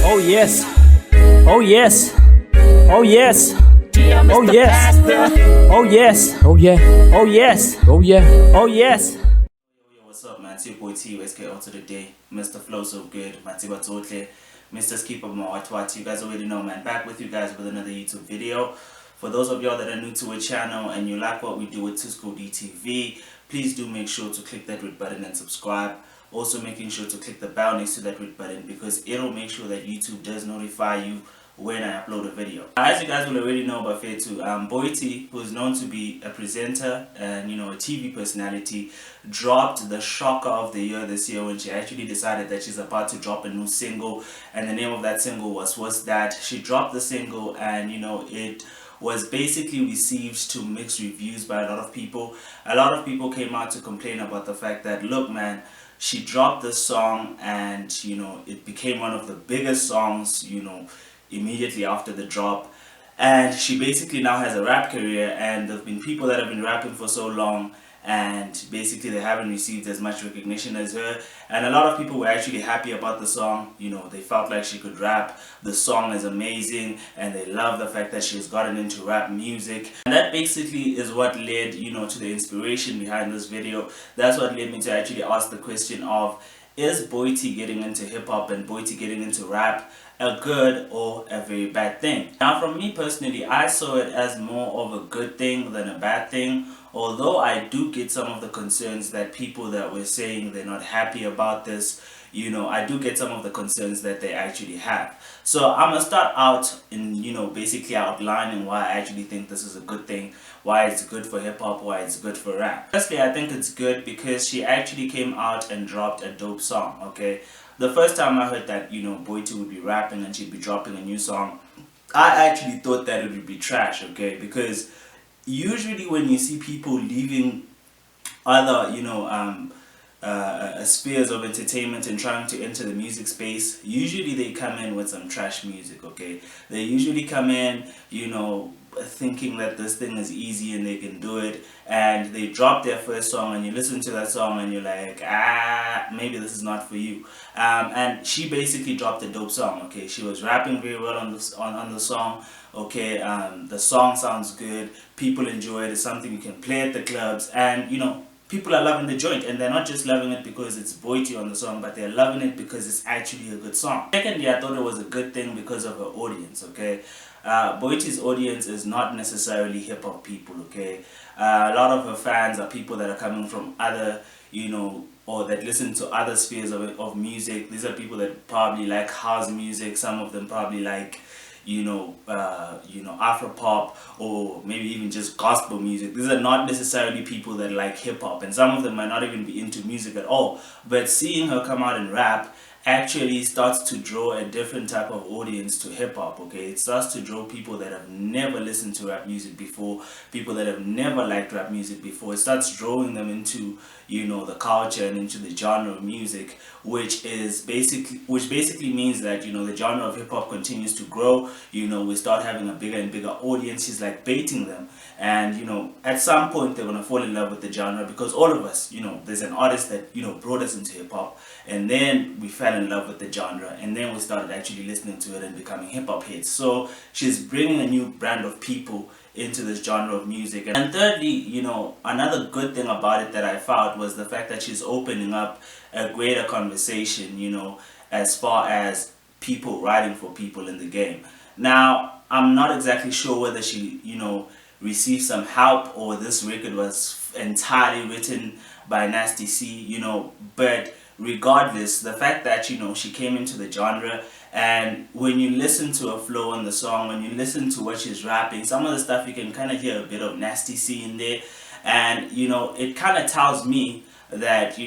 Oh yes. Oh yes. Oh yes. Oh yes. Oh yes. Oh yeah. Oh yes. Oh yeah. Oh yes. Yo, what's up, man? It's your boy T, SK out to the day. Mr. Flow So Good, Matiba Totle, Mr. Skipper Mawatwat. You guys already know, man. Back with you guys with another YouTube video. For those of y'all that are new to our channel and you like what we do with Tusco DTV, please do make sure to click that red button and subscribe. Also making sure to click the bell next to that red button because it'll make sure that YouTube does notify you when I upload a video. As you guys will already know by fair too, Boity, who is known to be a presenter and a TV personality, dropped the shocker of the year this year when she actually decided that she's about to drop a new single, and the name of that single was What's That. She dropped the single and it was basically received to mixed reviews by a lot of people. A lot of people came out to complain about the fact that, look man, she dropped this song and it became one of the biggest songs immediately after the drop, and she basically now has a rap career, and there have been people that have been rapping for so long and basically they haven't received as much recognition as her, and a lot of people were actually happy about the song. They felt like she could rap, the song is amazing, and they love the fact that she's gotten into rap music, and that basically is what led to the inspiration behind this video. That's what led me to actually ask the question of, is Boity getting into hip-hop and Boity getting into rap a good or a very bad thing? Now from me personally, I saw it as more of a good thing than a bad thing, although I do get some of the concerns that people that were saying they're not happy about this, I do get some of the concerns that they actually have. So I'm gonna start out in basically outlining why I actually think this is a good thing, why it's good for hip-hop, why it's good for rap. Firstly, I think it's good because she actually came out and dropped a dope song, okay? The first time I heard that Boity would be rapping and she'd be dropping a new song, I actually thought that it would be trash, okay? Because usually when you see people leaving other spheres of entertainment and trying to enter the music space, usually they come in with some trash music, okay? They usually come in thinking that this thing is easy and they can do it, and they drop their first song and you listen to that song and you're like, maybe this is not for you. And she basically dropped a dope song, okay? She was rapping very well on the song, okay? The song sounds good, people enjoy it, it's something you can play at the clubs, and people are loving the joint, and they're not just loving it because it's Boity on the song, but they're loving it because it's actually a good song. Secondly, I thought it was a good thing because of her audience, okay? Boity's audience is not necessarily hip-hop people, okay? A lot of her fans are people that are coming from other, or that listen to other spheres of music. These are people that probably like house music, some of them probably like Afropop, or maybe even just gospel music. These are not necessarily people that like hip-hop, and some of them might not even be into music at all. But seeing her come out and rap actually starts to draw a different type of audience to hip-hop, okay? It starts to draw people that have never listened to rap music before, people that have never liked rap music before. It starts drawing them into the culture and into the genre of music, which basically means that the genre of hip-hop continues to grow. We start having a bigger and bigger audience. She's like baiting them, and at some point they're gonna fall in love with the genre, because all of us, there's an artist that brought us into hip-hop, and then we fell in love with the genre, and then we started actually listening to it and becoming hip-hop hits. So she's bringing a new brand of people into this genre of music. And thirdly, another good thing about it that I found was the fact that she's opening up a greater conversation, as far as people writing for people in the game. Now, I'm not exactly sure whether she, received some help or this record was entirely written by Nasty C, but regardless, the fact that she came into the genre, and when you listen to her flow on the song, when you listen to what she's rapping, some of the stuff you can kind of hear a bit of Nasty C in there, and it kind of tells me that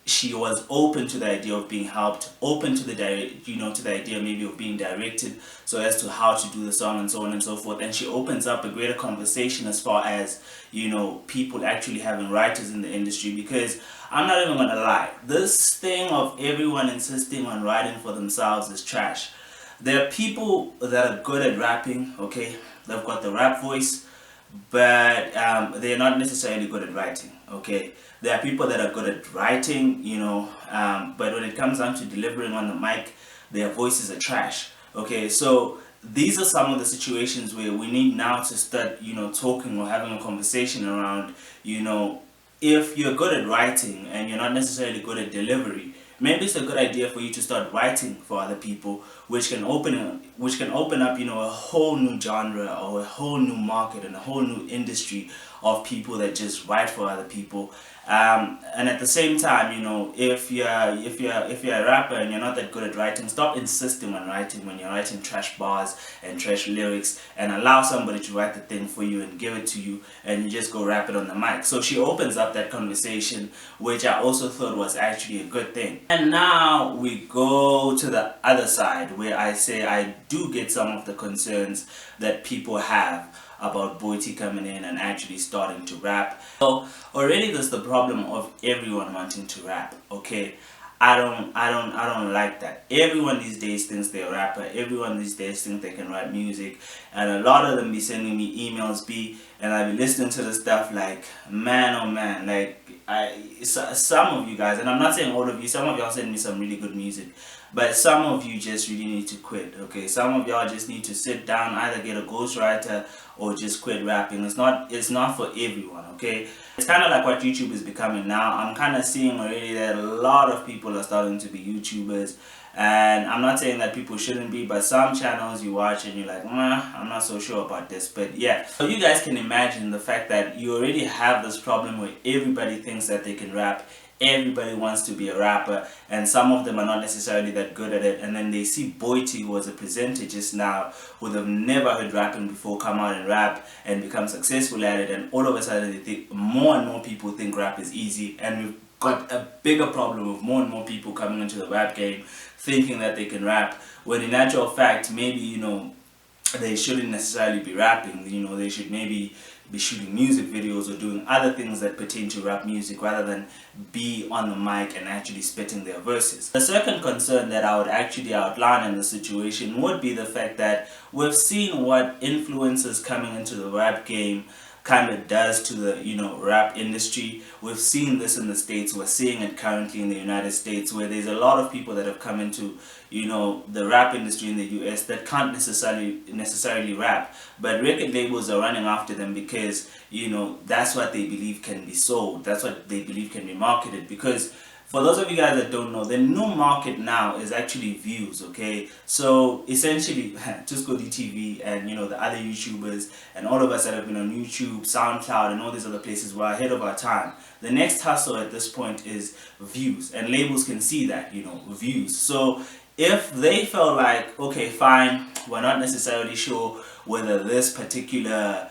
she was open to the idea of being helped, open to the to the idea maybe of being directed so as to how to do the song and so on and so forth. And she opens up a greater conversation as far as people actually having writers in the industry, because I'm not even gonna lie, this thing of everyone insisting on writing for themselves is trash. There are people that are good at rapping, okay, they've got the rap voice, but they're not necessarily good at writing, okay? There are people that are good at writing, but when it comes down to delivering on the mic, their voices are trash. Okay, so these are some of the situations where we need now to start, talking or having a conversation around, if you're good at writing and you're not necessarily good at delivery, maybe it's a good idea for you to start writing for other people, which can open up, a whole new genre or a whole new market and a whole new industry of people that just write for other people. And at the same time, if you're a rapper and you're not that good at writing, stop insisting on writing when you're writing trash bars and trash lyrics, and allow somebody to write the thing for you and give it to you, and you just go rap it on the mic. So she opens up that conversation, which I also thought was actually a good thing. And now we go to the other side, where I say I do get some of the concerns that people have about Boity coming in and actually starting to rap. So already there's the problem of everyone wanting to rap. Okay, I don't like that. Everyone these days thinks they're a rapper. Everyone these days thinks they can write music, and a lot of them be sending me emails, and I be listening to the stuff like, man oh man, like some of you guys, and I'm not saying all of you, some of y'all send me some really good music, but some of you just really need to quit. Okay, some of y'all just need to sit down, either get a ghostwriter or just quit rapping. It's not for everyone. Okay, it's kind of like what YouTube is becoming now. I'm kind of seeing already that a lot of people are starting to be YouTubers, and I'm not saying that people shouldn't be, but some channels you watch and you're like, I'm not so sure about this. But yeah, so you guys can imagine the fact that you already have this problem where everybody thinks that they can rap. Everybody wants to be a rapper, and some of them are not necessarily that good at it, and then they see Boity, who was a presenter just now, who they've never heard rapping before, come out and rap and become successful at it, and all of a sudden they think more and more people think rap is easy, and we've got a bigger problem with more and more people coming into the rap game thinking that they can rap, when in actual fact maybe they shouldn't necessarily be rapping. They should maybe be shooting music videos or doing other things that pertain to rap music, rather than be on the mic and actually spitting their verses. The second concern that I would actually outline in the situation would be the fact that we've seen what influencers coming into the rap game kind of does to the rap industry. We've seen this in the States. We're seeing it currently in the United States, where there's a lot of people that have come into the rap industry in the US that can't necessarily rap, but record labels are running after them because that's what they believe can be sold, that's what they believe can be marketed. Because for those of you guys that don't know, the new market now is actually views. Okay, so essentially just go to TV and the other YouTubers and all of us that have been on YouTube, SoundCloud and all these other places, we're ahead of our time. The next hustle at this point is views, and labels can see that, views. So if they felt like, okay fine, we're not necessarily sure whether this particular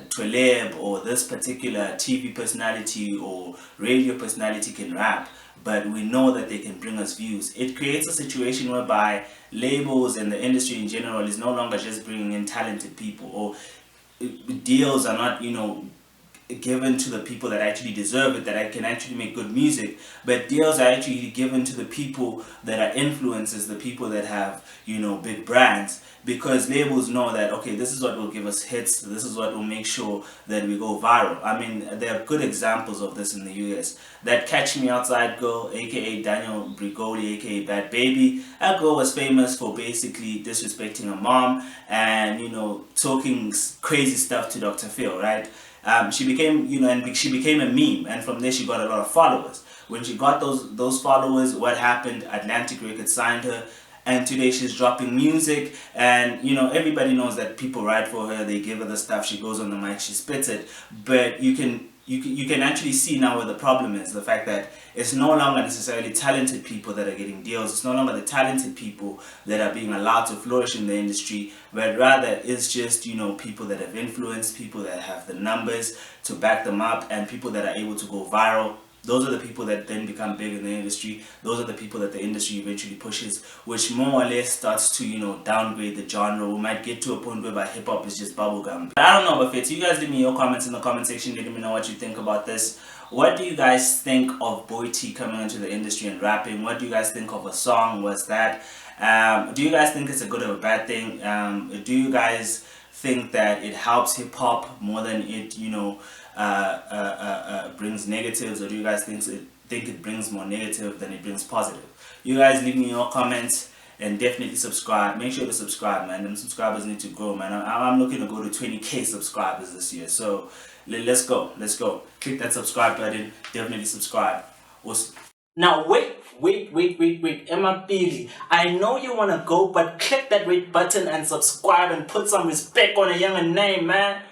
celeb or this particular TV personality or radio personality can rap, but we know that they can bring us views, it creates a situation whereby labels and the industry in general is no longer just bringing in talented people, or deals are not given to the people that actually deserve it, that can actually make good music, but deals are actually given to the people that are influencers, the people that have big brands, because labels know that, okay, this is what will give us hits, this is what will make sure that we go viral. I mean, there are good examples of this in the US. That Catch Me Outside girl, aka Daniel Brigoli, aka Bad Baby, that girl was famous for basically disrespecting her mom and talking crazy stuff to Dr. Phil, right? She became, and she became a meme, and from there she got a lot of followers. When she got those followers, what happened? Atlantic Records signed her, and today she's dropping music, and everybody knows that people write for her, they give her the stuff, she goes on the mic, she spits it. But you can actually see now where the problem is, the fact that it's no longer necessarily talented people that are getting deals, it's no longer the talented people that are being allowed to flourish in the industry, but rather it's just people that have influence, people that have the numbers to back them up, and people that are able to go viral. Those are the people that then become big in the industry. Those are the people that the industry eventually pushes, which more or less starts to, downgrade the genre. We might get to a point whereby hip-hop is just bubblegum. But I don't know, but Fitz, you guys leave me your comments in the comment section. Let me know what you think about this. What do you guys think of Boity coming into the industry and rapping? What do you guys think of a song? What's that? Do you guys think it's a good or a bad thing? Do you guys think that it helps hip-hop more than it, brings negatives, or do you guys think it brings more negative than it brings positive? You guys leave me your comments and definitely subscribe. Make sure to subscribe, man. Them subscribers need to grow, man. I'm looking to go to 20K subscribers this year. So let's go. Let's go. Click that subscribe button. Definitely subscribe. Now wait, Emma Pili. I know you wanna go, but click that red button and subscribe and put some respect on a younger name, man.